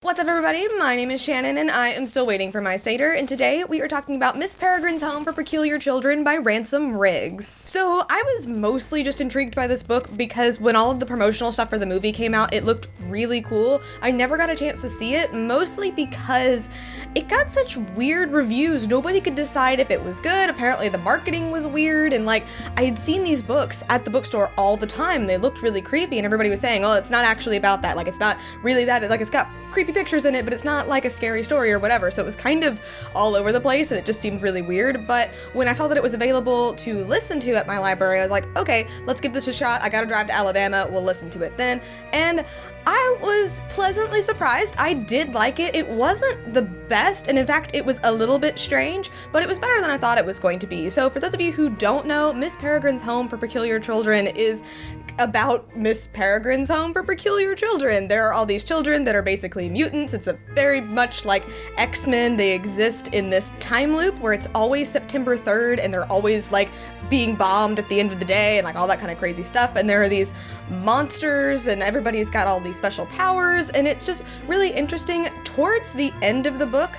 What's up, everybody? My name is Shannon, and I am still waiting for my Satyr, and today we are talking about Miss Peregrine's Home for Peculiar Children by Ransom Riggs. So I was mostly just intrigued by this book because when all of the promotional stuff for the movie came out, it looked really cool. I never got a chance to see it, mostly because it got such weird reviews. Nobody could decide if it was good. Apparently the marketing was weird, and I had seen these books at the bookstore all the time. They looked really creepy, and everybody was saying, oh, it's not actually about that. It's not really that. It's got creepy pictures in it, but it's not like a scary story or whatever. So it was kind of all over the place, and it just seemed really weird. But when I saw that it was available to listen to at my library, I was like, okay, let's give this a shot. I gotta drive to Alabama. We'll listen to it then. And I was pleasantly surprised. I did like it. It wasn't the best, and in fact, it was a little bit strange, but it was better than I thought it was going to be. So for those of you who don't know, Miss Peregrine's Home for Peculiar Children is about Miss Peregrine's Home for Peculiar Children. There are all these children that are basically mutants. It's a very much like X-Men. They exist in this time loop where it's always September 3rd, and they're always being bombed at the end of the day and all that kind of crazy stuff. And there are these monsters, and everybody's got all these special powers, and it's just really interesting. Towards the end of the book,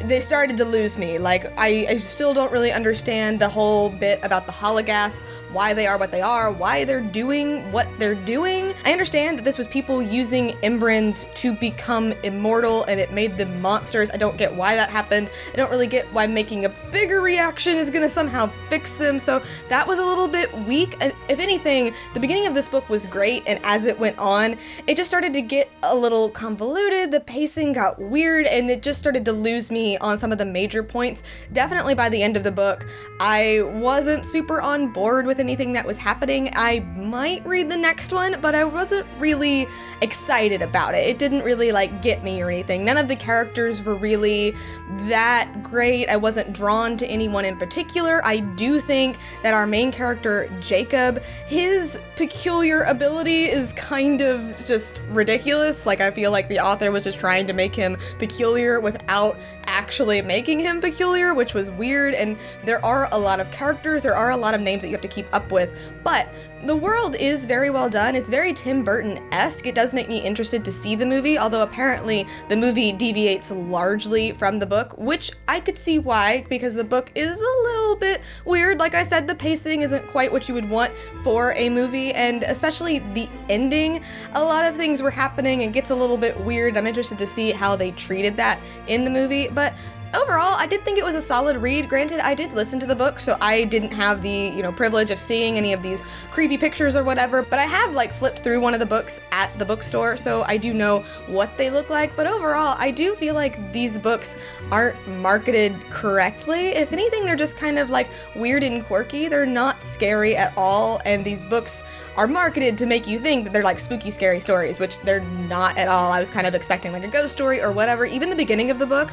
they started to lose me. I still don't really understand the whole bit about the hologas, why they are what they are, why they're doing what they're doing. I understand that this was people using Embrins to become immortal, and it made them monsters. I don't get why that happened. I don't really get why making a bigger reaction is gonna somehow fix them, so that was a little bit weak. If anything, the beginning of this book was great, and as it went on, it just started to get a little convoluted. The pacing got weird, and it just started to lose me on some of the major points. Definitely by the end of the book, I wasn't super on board with anything that was happening. I might read the next one, but I wasn't really excited about it. It didn't really get me or anything. None of the characters were really that great. I wasn't drawn to anyone in particular. I do think that our main character, Jacob, his peculiar ability is kind of just ridiculous. I feel like the author was just trying to make him peculiar without actually making him peculiar, which was weird. And there are a lot of characters, there are a lot of names that you have to keep up with, but the world is very well done. It's very Tim Burton-esque. It does make me interested to see the movie, although apparently the movie deviates largely from the book, which I could see why, because the book is a little bit weird. Like I said, the pacing isn't quite what you would want for a movie, and especially the ending. A lot of things were happening and gets a little bit weird. I'm interested to see how they treated that in the movie, but overall, I did think it was a solid read. Granted, I did listen to the book, so I didn't have the, privilege of seeing any of these creepy pictures or whatever, but I have, flipped through one of the books at the bookstore, so I do know what they look like. But overall, I do feel like these books aren't marketed correctly. If anything, they're just kind of, weird and quirky. They're not scary at all, and these books are marketed to make you think that they're spooky, scary stories, which they're not at all. I was kind of expecting a ghost story or whatever. Even the beginning of the book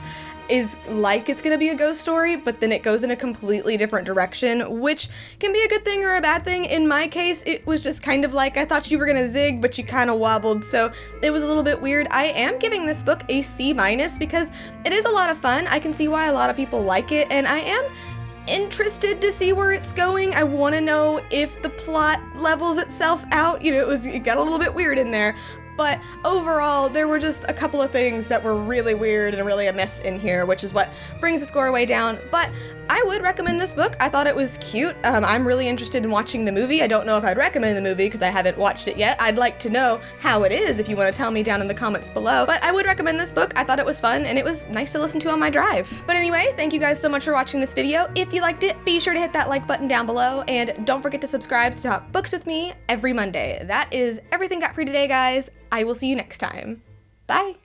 is it's gonna be a ghost story, but then it goes in a completely different direction, which can be a good thing or a bad thing. In my case, it was just kind of I thought you were gonna zig, but you kind of wobbled, so it was a little bit weird. I am giving this book a C- because it is a lot of fun. I can see why a lot of people like it, and I am interested to see where it's going. I want to know if the plot levels itself out. It got a little bit weird in there, but overall, there were just a couple of things that were really weird and really a mess in here, which is what brings the score way down. But I would recommend this book. I thought it was cute. I'm really interested in watching the movie. I don't know if I'd recommend the movie because I haven't watched it yet. I'd like to know how it is if you want to tell me down in the comments below. But I would recommend this book. I thought it was fun, and it was nice to listen to on my drive. But anyway, thank you guys so much for watching this video. If you liked it, be sure to hit that like button down below, and don't forget to subscribe to Talk Books with me every Monday. That is everything got for today, guys. I will see you next time. Bye!